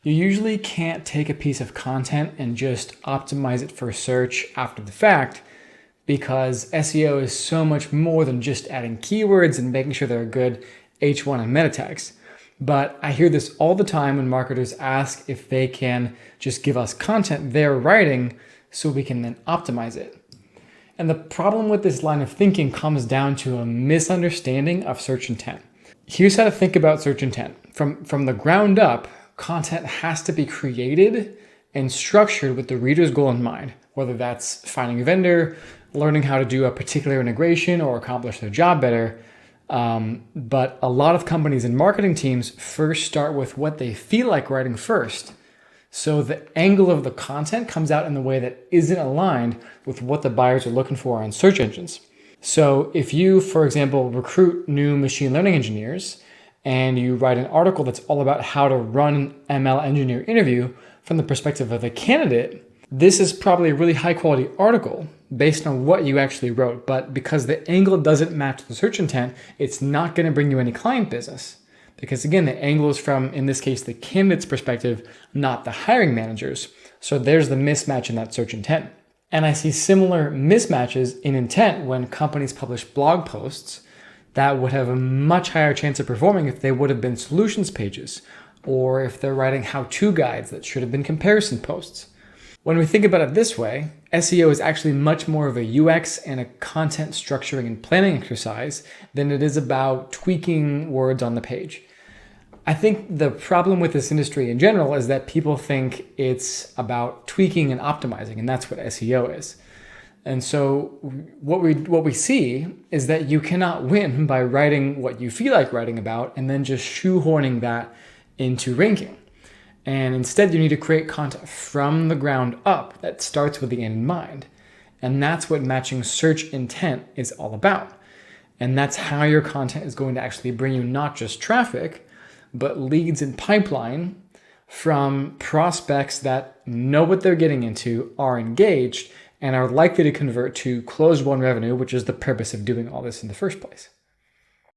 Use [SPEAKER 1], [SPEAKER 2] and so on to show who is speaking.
[SPEAKER 1] You usually can't take a piece of content and just optimize it for search after the fact, because SEO is so much more than just adding keywords and making sure they're good H1 and meta tags. But I hear this all the time when marketers ask if they can just give us content they're writing so we can then optimize it. And the problem with this line of thinking comes down to a misunderstanding of search intent. Here's how to think about search intent. From the ground up, content has to be created and structured with the reader's goal in mind, whether that's finding a vendor, learning how to do a particular integration, or accomplish their job better. But a lot of companies and marketing teams first start with what they feel like writing first. So the angle of the content comes out in the way that isn't aligned with what the buyers are looking for on search engines. So if you, for example, recruit new machine learning engineers and you write an article that's all about how to run an ML engineer interview from the perspective of the candidate, this is probably a really high quality article based on what you actually wrote. But because the angle doesn't match the search intent, it's not going to bring you any client business. Because again, the angle is from, in this case, the candidate's perspective, not the hiring manager's. So there's the mismatch in that search intent. And I see similar mismatches in intent when companies publish blog posts that would have a much higher chance of performing if they would have been solutions pages, or if they're writing how-to guides that should have been comparison posts. When we think about it this way, SEO is actually much more of a UX and a content structuring and planning exercise than it is about tweaking words on the page. I think the problem with this industry in general is that people think it's about tweaking and optimizing, and that's what SEO is. And so what we see is that you cannot win by writing what you feel like writing about and then just shoehorning that into ranking. And instead, you need to create content from the ground up that starts with the end in mind. And that's what matching search intent is all about. And that's how your content is going to actually bring you not just traffic, but leads and pipeline from prospects that know what they're getting into, are engaged, and are likely to convert to closed won revenue, which is the purpose of doing all this in the first place.